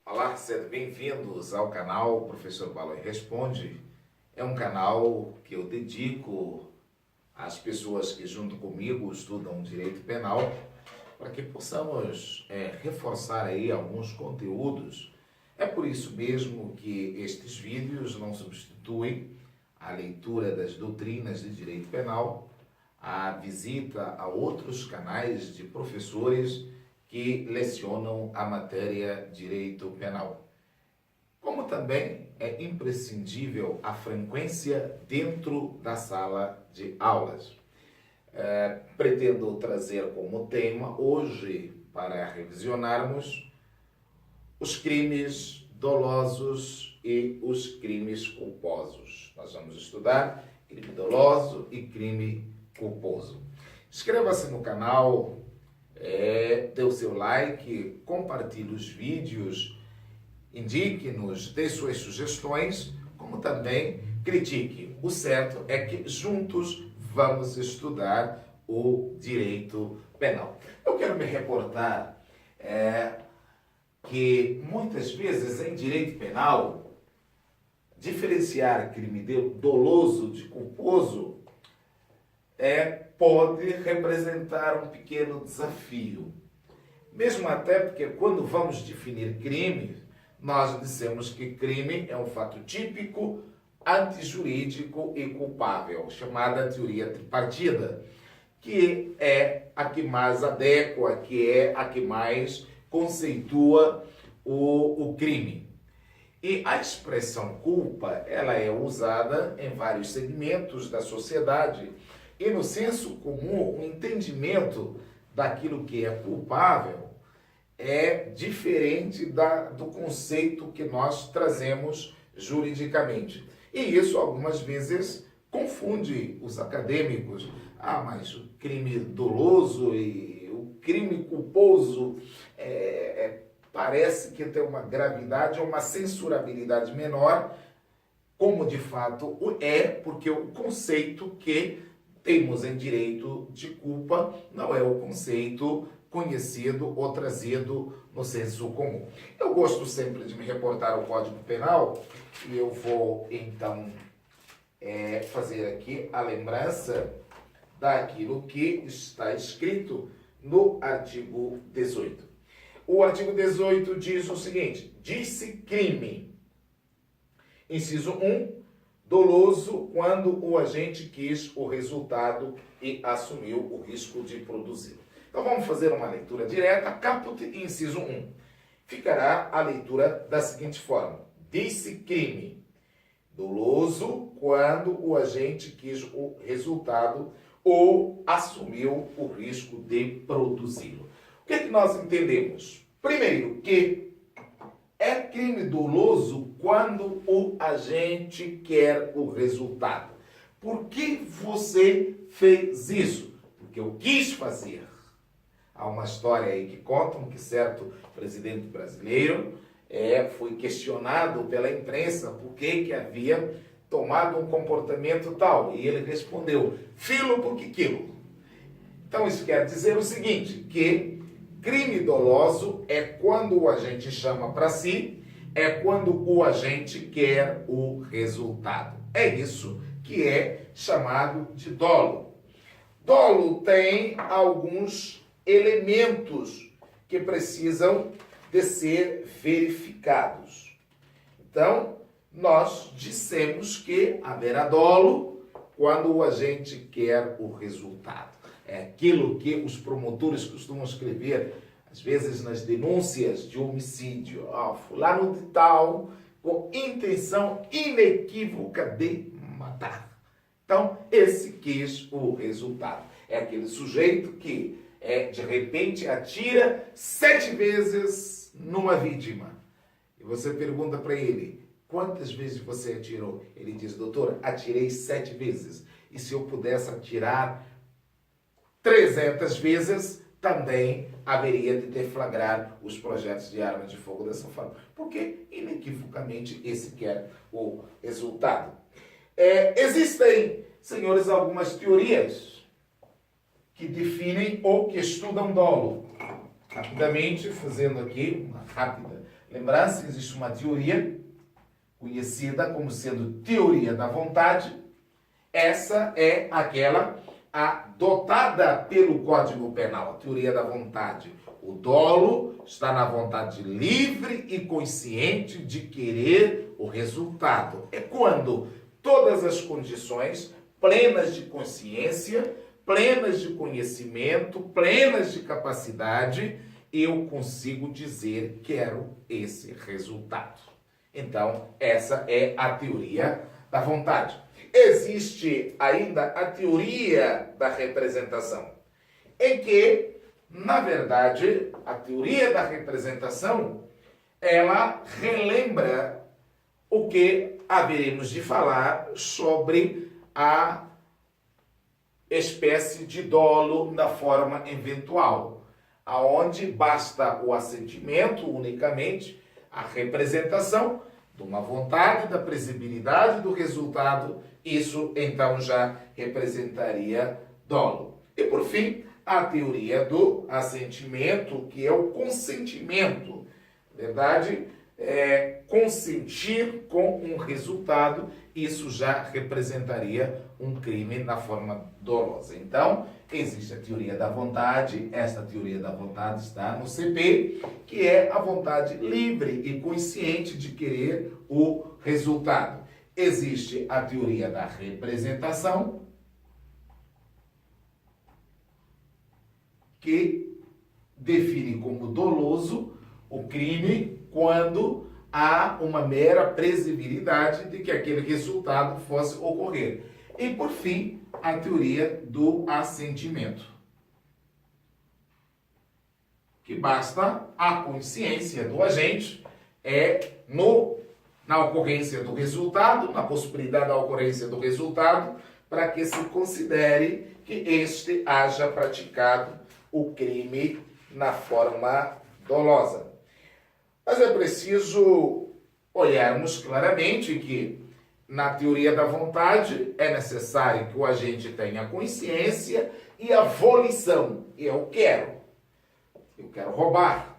Olá, sejam bem-vindos ao canal Professor Baloi Responde. É um canal que eu dedico às pessoas que junto comigo estudam Direito Penal para que possamos reforçar aí alguns conteúdos. É por isso mesmo que estes vídeos não substituem a leitura das doutrinas de Direito Penal, a visita a outros canais de professores que lecionam a matéria Direito Penal. Como também é imprescindível a frequência dentro da sala de aulas. Pretendo trazer como tema hoje, para revisionarmos, os crimes dolosos e os crimes culposos. Nós vamos estudar crime doloso e crime culposo. Inscreva-se no canal, dê o seu like, compartilhe os vídeos, indique-nos, dê suas sugestões, como também critique. O certo é que juntos vamos estudar o direito penal. Eu quero me reportar que muitas vezes em direito penal, diferenciar crime doloso de culposo pode representar um pequeno desafio. Mesmo até porque quando vamos definir crime, nós dissemos que crime é um fato típico, antijurídico e culpável, chamada teoria tripartida, que é a que mais adequa, que é a que mais conceitua o crime. E a expressão culpa, ela é usada em vários segmentos da sociedade. E no senso comum, o entendimento daquilo que é culpável é diferente do conceito que nós trazemos juridicamente. E isso algumas vezes confunde os acadêmicos. Mas o crime doloso e o crime culposo parece que tem uma gravidade ou uma censurabilidade menor, como de fato porque o conceito que temos em direito de culpa não é o conceito conhecido ou trazido no senso comum. Eu gosto sempre de me reportar ao Código Penal e eu vou então fazer aqui a lembrança daquilo que está escrito no artigo 18. O artigo 18 diz o seguinte: disse crime, inciso 1, doloso quando o agente quis o resultado e assumiu o risco de produzi-lo. Então vamos fazer uma leitura direta, caput, inciso 1. Ficará a leitura da seguinte forma: disse crime, doloso quando o agente quis o resultado ou assumiu o risco de produzi-lo. O que é que nós entendemos? Primeiro, que é crime doloso quando o agente quer o resultado. Por que você fez isso? Porque eu quis fazer. Há uma história aí que contam que certo presidente brasileiro foi questionado pela imprensa por que havia tomado um comportamento tal. E ele respondeu: filo porque quilo. Então isso quer dizer o seguinte, que crime doloso é quando o agente chama para si, é quando o agente quer o resultado. É isso que é chamado de dolo. Dolo tem alguns elementos que precisam de ser verificados. Então, nós dissemos que haverá dolo quando o agente quer o resultado. É aquilo que os promotores costumam escrever, às vezes nas denúncias de homicídio. Fulano de tal, com intenção inequívoca de matar. Então, esse quis o resultado. É aquele sujeito que, de repente, atira 7 vezes numa vítima. E você pergunta para ele: quantas vezes você atirou? Ele diz: doutor, atirei 7 vezes. E se eu pudesse atirar 300 vezes, também haveria de deflagrar os projetos de arma de fogo dessa forma. Porque, inequivocamente, esse quer o resultado. Existem, senhores, algumas teorias que definem ou que estudam dolo. Rapidamente, fazendo aqui uma rápida Lembrar-se, existe uma teoria conhecida como sendo teoria da vontade. Essa é aquela adotada pelo Código Penal, a teoria da vontade. O dolo está na vontade livre e consciente de querer o resultado. É quando todas as condições plenas de consciência, plenas de conhecimento, plenas de capacidade, eu consigo dizer quero esse resultado. Então, essa é a teoria da vontade. Existe ainda a teoria da representação, em que, na verdade, a teoria da representação, ela relembra o que haveremos de falar sobre a espécie de dolo na forma eventual, aonde basta o assentimento unicamente, a representação de uma vontade, da previsibilidade do resultado, isso então já representaria dolo. E por fim, a teoria do assentimento, que é o consentimento, verdade? Consentir com um resultado, isso já representaria um crime na forma dolosa. Então, existe a teoria da vontade, essa teoria da vontade está no CP, que é a vontade livre e consciente de querer o resultado. Existe a teoria da representação, que define como doloso o crime quando há uma mera previsibilidade de que aquele resultado fosse ocorrer. E, por fim, a teoria do assentimento, que basta a consciência do agente na ocorrência do resultado, na possibilidade da ocorrência do resultado, para que se considere que este haja praticado o crime na forma dolosa. Mas é preciso olharmos claramente que, na teoria da vontade, é necessário que o agente tenha consciência e a volição. Eu quero roubar,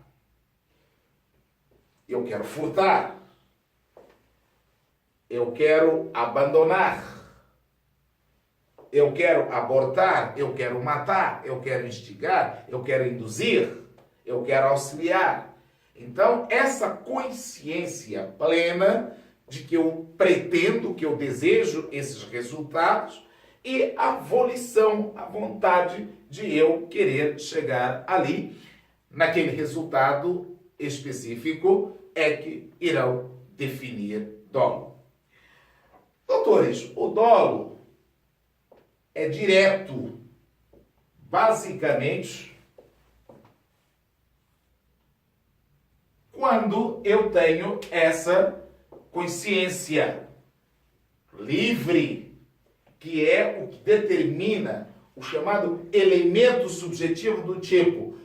eu quero furtar, eu quero abandonar, eu quero abortar, eu quero matar, eu quero instigar, eu quero induzir, eu quero auxiliar. Então, essa consciência plena de que eu pretendo, que eu desejo esses resultados, e a volição, a vontade de eu querer chegar ali, naquele resultado específico, é que irão definir dolo. Doutores, o dolo é direto, basicamente, quando eu tenho essa consciência livre, que é o que determina o chamado elemento subjetivo do tipo,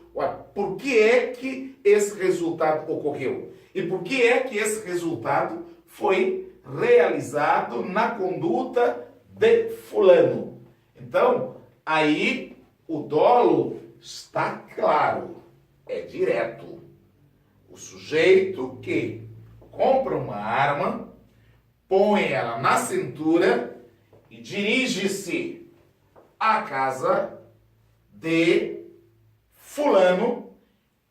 por que é que esse resultado ocorreu? E por que é que esse resultado foi realizado na conduta de fulano? Então, aí o dolo está claro, é direto. O sujeito que compra uma arma, põe ela na cintura e dirige-se à casa de fulano,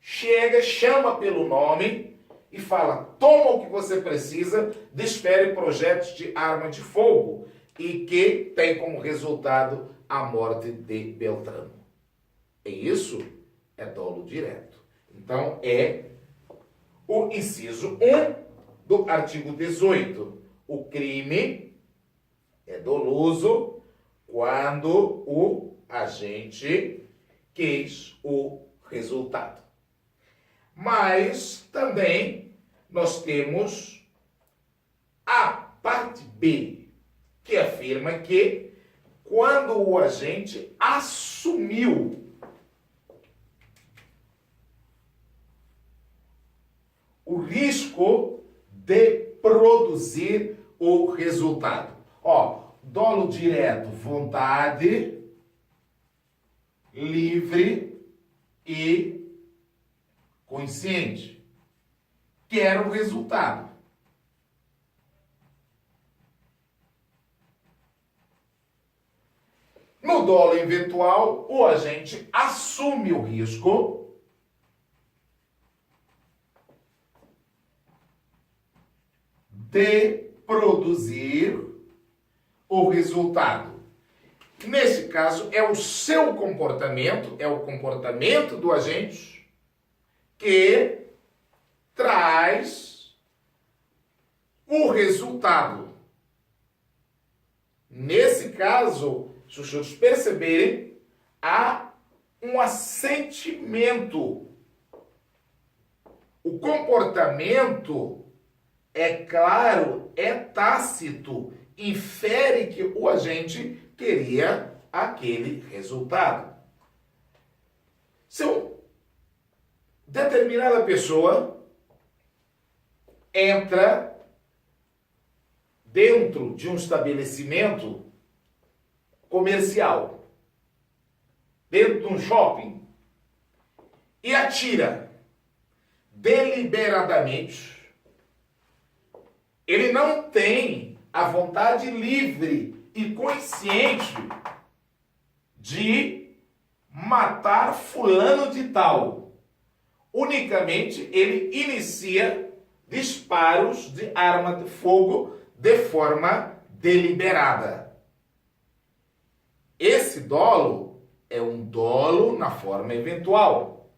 chega, chama pelo nome e fala: toma o que você precisa, desfere projetos de arma de fogo, e que tem como resultado a morte de Beltrano. E isso é dolo direto. Então, é o inciso 1 do artigo 18. O crime é doloso quando o agente quis o resultado. Mas também nós temos a parte B, que afirma que quando o agente assumiu o risco de produzir o resultado. Dolo direto, vontade livre e consciente. quer o resultado. No dolo eventual, o agente assume o risco de produzir o resultado. Nesse caso, é o seu comportamento, é o comportamento do agente que traz o resultado. Nesse caso, se os senhores perceberem, há um assentimento. O comportamento, é claro, é tácito, infere que o agente queria aquele resultado. Se uma determinada pessoa entra dentro de um estabelecimento comercial, dentro de um shopping, e atira deliberadamente, ele não tem a vontade livre e consciente de matar fulano de tal. Unicamente ele inicia disparos de arma de fogo de forma deliberada. Esse dolo é um dolo na forma eventual.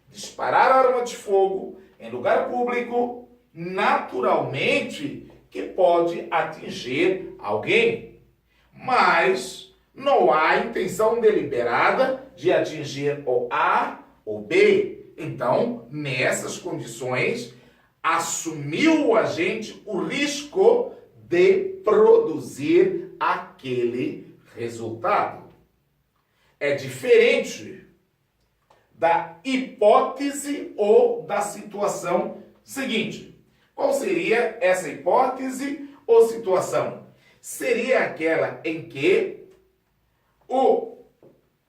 Disparar arma de fogo em lugar público, naturalmente que pode atingir alguém, mas não há intenção deliberada de atingir o A ou B. Então, nessas condições, assumiu o agente o risco de produzir aquele resultado. É diferente da hipótese ou da situação seguinte. Qual seria essa hipótese ou situação? Seria aquela em que o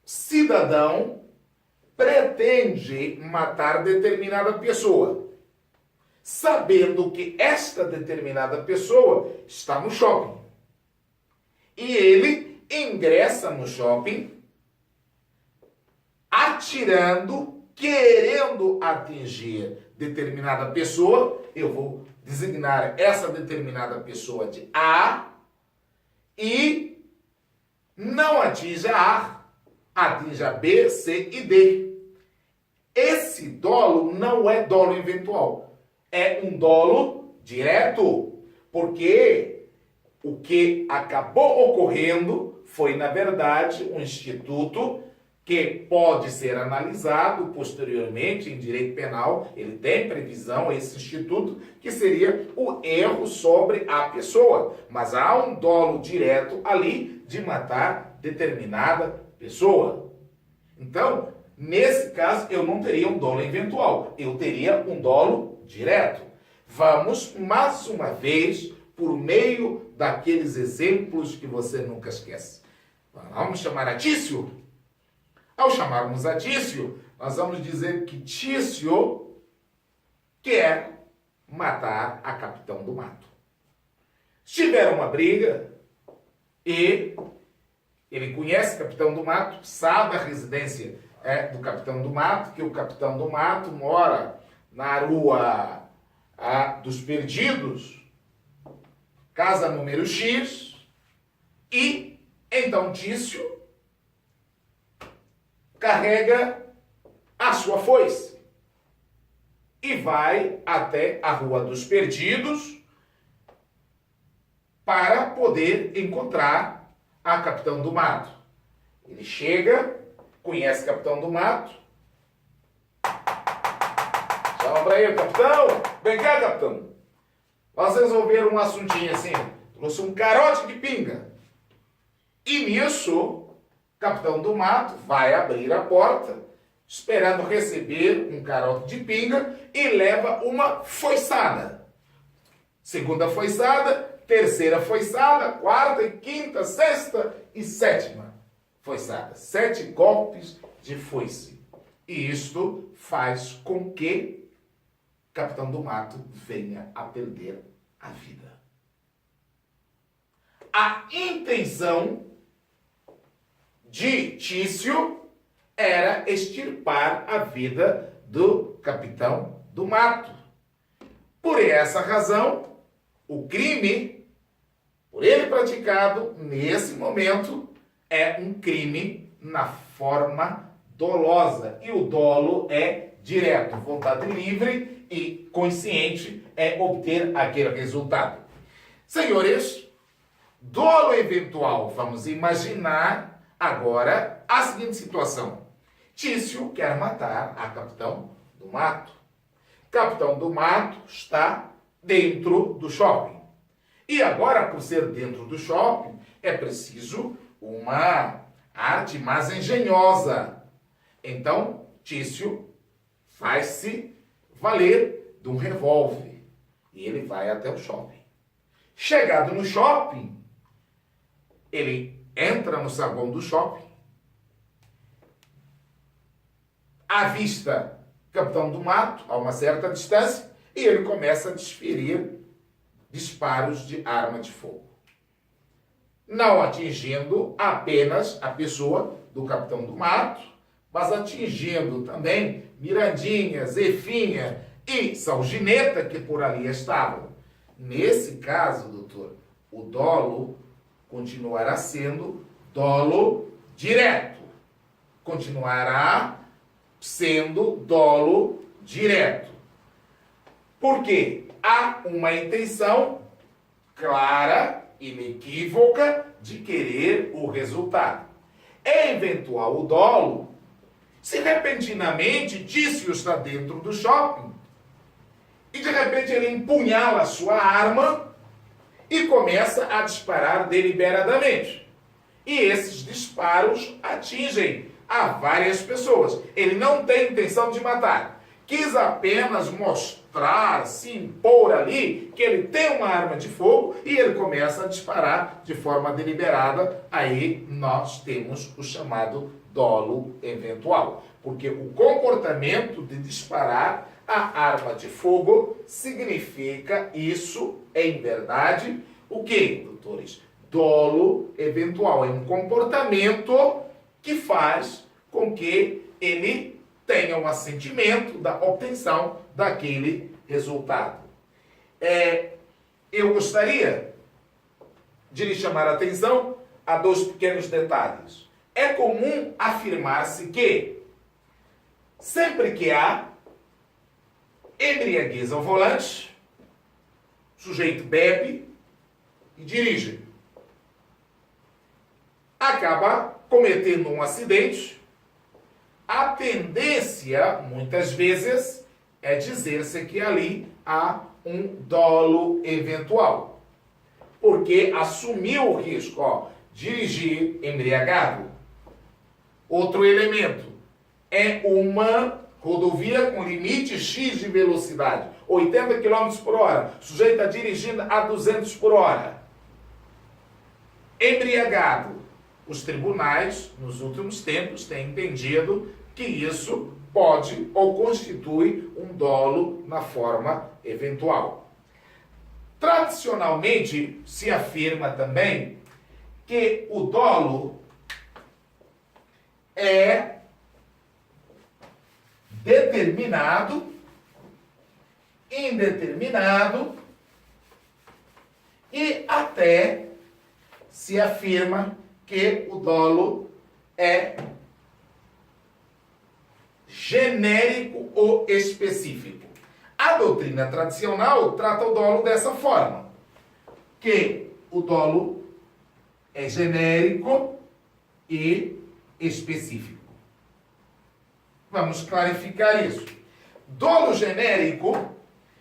cidadão pretende matar determinada pessoa, sabendo que esta determinada pessoa está no shopping. E ele ingressa no shopping atirando, querendo atingir determinada pessoa. Eu vou designar essa determinada pessoa de A e não atinge a A, atinge a B, C e D. Esse dolo não é dolo eventual, é um dolo direto, porque o que acabou ocorrendo foi, na verdade, um instituto que pode ser analisado posteriormente em direito penal. Ele tem previsão, esse instituto, que seria o erro sobre a pessoa. Mas há um dolo direto ali de matar determinada pessoa. Então, nesse caso, eu não teria um dolo eventual, eu teria um dolo direto. Vamos, mais uma vez, por meio daqueles exemplos que você nunca esquece. Vamos chamar a Tício? Ao chamarmos a Tício, nós vamos dizer que Tício quer matar a Capitão do Mato. Se tiver uma briga e ele conhece o Capitão do Mato, sabe a residência do Capitão do Mato, que o Capitão do Mato mora na rua dos Perdidos, casa número X, e então Tício carrega a sua foice e vai até a Rua dos Perdidos para poder encontrar a Capitão do Mato. Ele chega, conhece o Capitão do Mato, chama para ele: capitão, vem cá, capitão. Nós resolveram um assuntinho assim, trouxe um carote de pinga. E nisso, Capitão do Mato vai abrir a porta, esperando receber um carote de pinga, e leva uma foiçada. Segunda foiçada, terceira foiçada, quarta e quinta, sexta e sétima foiçada. 7 golpes de foice. E isto faz com que capitão do mato venha a perder a vida. A intenção de Tício era extirpar a vida do capitão do mato. Por essa razão, o crime, por ele praticado nesse momento, é um crime na forma dolosa. E o dolo é direto, vontade livre e consciente é obter aquele resultado. Senhores, dolo eventual, vamos imaginar agora a seguinte situação. Tício quer matar a capitão do mato. Capitão do mato está dentro do shopping. E agora, por ser dentro do shopping, é preciso uma arte mais engenhosa. Então, Tício faz-se valer de um revólver. E ele vai até o shopping. Chegado no shopping, ele entra no saguão do shopping, avista capitão do mato a uma certa distância e ele começa a desferir disparos de arma de fogo. Não atingindo apenas a pessoa do capitão do mato, mas atingindo também Mirandinha, Zefinha e Salgineta, que por ali estavam. Nesse caso, doutor, o dolo continuará sendo dolo direto. Continuará sendo dolo direto. Por quê? Há uma intenção clara, inequívoca, de querer o resultado. É eventual o dolo se repentinamente Tício está dentro do shopping e de repente ele empunhala a sua arma e começa a disparar deliberadamente. E esses disparos atingem a várias pessoas. Ele não tem intenção de matar. Quis apenas mostrar, se impor ali, que ele tem uma arma de fogo e ele começa a disparar de forma deliberada. Aí nós temos o chamado dolo eventual. Porque o comportamento de disparar a arma de fogo significa isso, em verdade, o quê, doutores? Dolo eventual. É um comportamento que faz com que ele tenha um assentimento da obtenção daquele resultado. Eu gostaria de lhe chamar a atenção a dois pequenos detalhes. É comum afirmar-se que sempre que há embriaguez ao volante, o sujeito bebe e dirige. Acaba cometendo um acidente. A tendência, muitas vezes, é dizer-se que ali há um dolo eventual. Porque assumiu o risco, dirigir embriagado. Outro elemento, é uma rodovia com limite X de velocidade, 80 km por hora, o sujeito está dirigindo a 200 por hora. Embriagado. Os tribunais, nos últimos tempos, têm entendido que isso pode ou constitui um dolo na forma eventual. Tradicionalmente, se afirma também que o dolo é determinado, indeterminado e até se afirma que o dolo é genérico ou específico. A doutrina tradicional trata o dolo dessa forma, que o dolo é genérico e específico. Vamos clarificar isso. Dolo genérico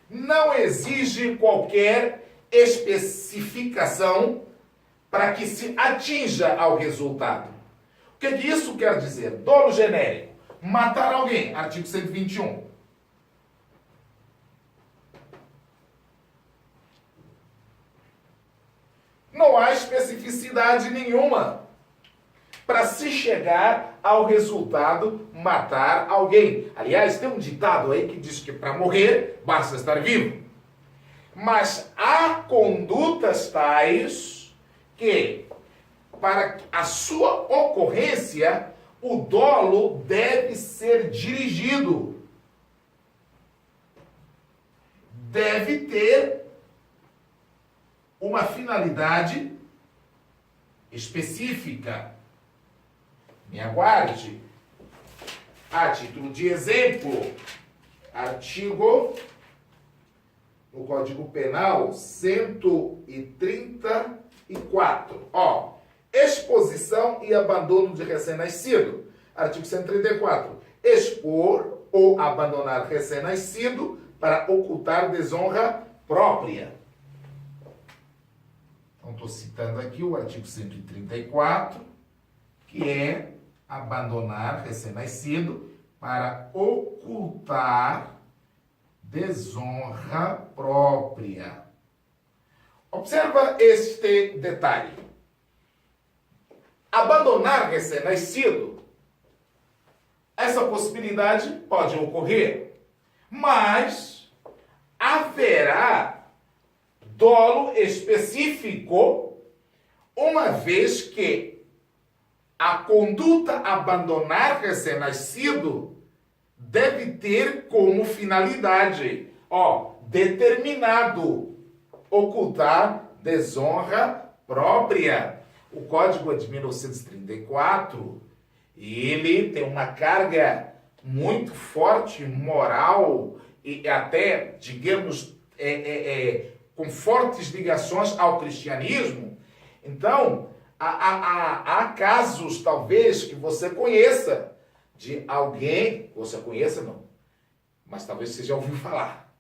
não exige qualquer especificação para que se atinja ao resultado. O que isso quer dizer? Dolo genérico. Matar alguém. Artigo 121. Não há especificidade nenhuma. para se chegar ao resultado matar alguém. Aliás, tem um ditado aí que diz que para morrer basta estar vivo. Mas há condutas tais que, para a sua ocorrência, o dolo deve ser dirigido. Deve ter uma finalidade específica. Me aguarde. A título de exemplo, artigo no Código Penal 134. Exposição e abandono de recém-nascido. Artigo 134. Expor ou abandonar recém-nascido para ocultar desonra própria. Então, estou citando aqui o artigo 134, que é abandonar recém-nascido para ocultar desonra própria. Observa este detalhe. Abandonar recém-nascido, essa possibilidade pode ocorrer, mas haverá dolo específico, uma vez que a conduta abandonar recém-nascido deve ter como finalidade, determinado, ocultar desonra própria. O Código é de 1934 e ele tem uma carga muito forte, moral e até, digamos, com fortes ligações ao cristianismo. Então, há casos, talvez, que você conheça, de alguém, você conheça não, mas talvez você já ouviu falar,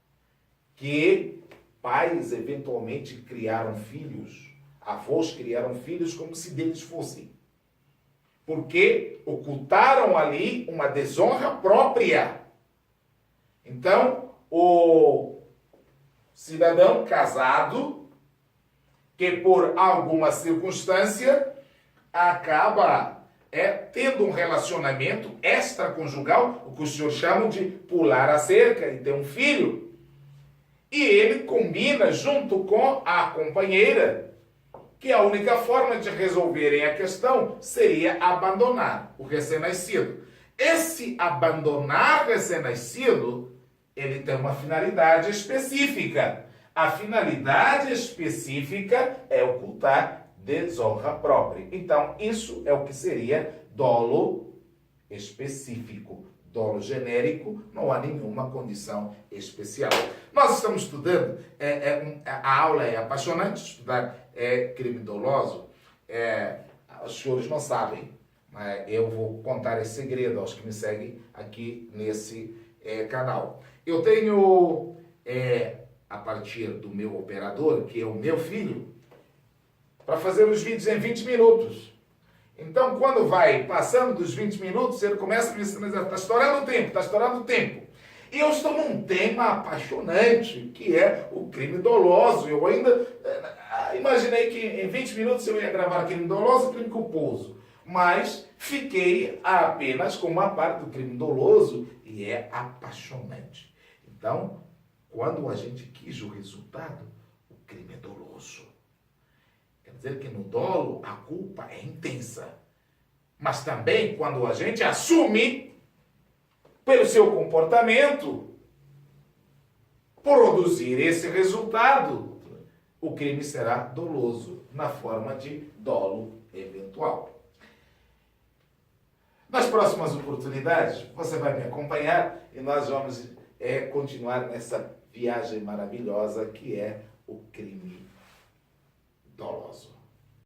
que pais eventualmente criaram filhos, avós criaram filhos como se deles fossem, porque ocultaram ali uma desonra própria. Então, o cidadão casado, que por alguma circunstância acaba tendo um relacionamento extraconjugal, o que os senhores chamam de pular a cerca e ter um filho, e ele combina junto com a companheira que a única forma de resolverem a questão seria abandonar o recém-nascido. Esse abandonar recém-nascido, ele tem uma finalidade específica. A finalidade específica é ocultar desonra própria. Então, isso é o que seria dolo específico. Dolo genérico, não há nenhuma condição especial. Nós estamos estudando, a aula é apaixonante, estudar crime doloso. Os senhores não sabem, mas eu vou contar esse segredo aos que me seguem aqui nesse canal. Eu tenho, a partir do meu operador, que é o meu filho, para fazer os vídeos em 20 minutos. Então, quando vai passando dos 20 minutos, ele começa a me sinalizar, está estourando o tempo, está estourando o tempo. E eu estou num tema apaixonante, que é o crime doloso. Eu ainda imaginei que em 20 minutos eu ia gravar crime doloso e crime culposo. Mas fiquei apenas com uma parte do crime doloso e é apaixonante. Então, quando a gente quis o resultado, o crime é doloso. Quer dizer que no dolo a culpa é intensa. Mas também quando a gente assume, pelo seu comportamento, produzir esse resultado, o crime será doloso, na forma de dolo eventual. Nas próximas oportunidades, você vai me acompanhar e nós vamos continuar nessa viagem maravilhosa que é o crime doloso.